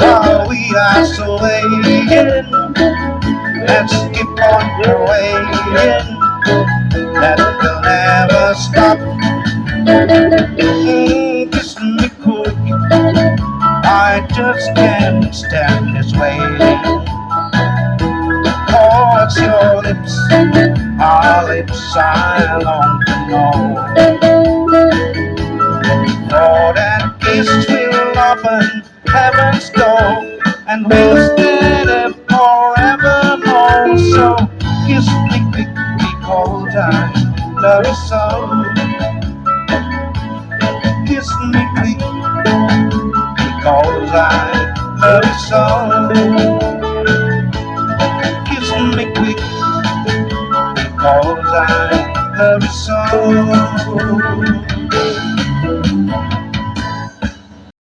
While we are still waiting, let's keep on praying that we'll never stop. Kiss me quick, I just can't stand this waiting. What's your lips, our lips I long to know. For that kiss will open heaven's door, and we'll stay there forevermore. So kiss me quick because I love you so. Kiss me quick because I love you so. Kiss me quick because I love you so.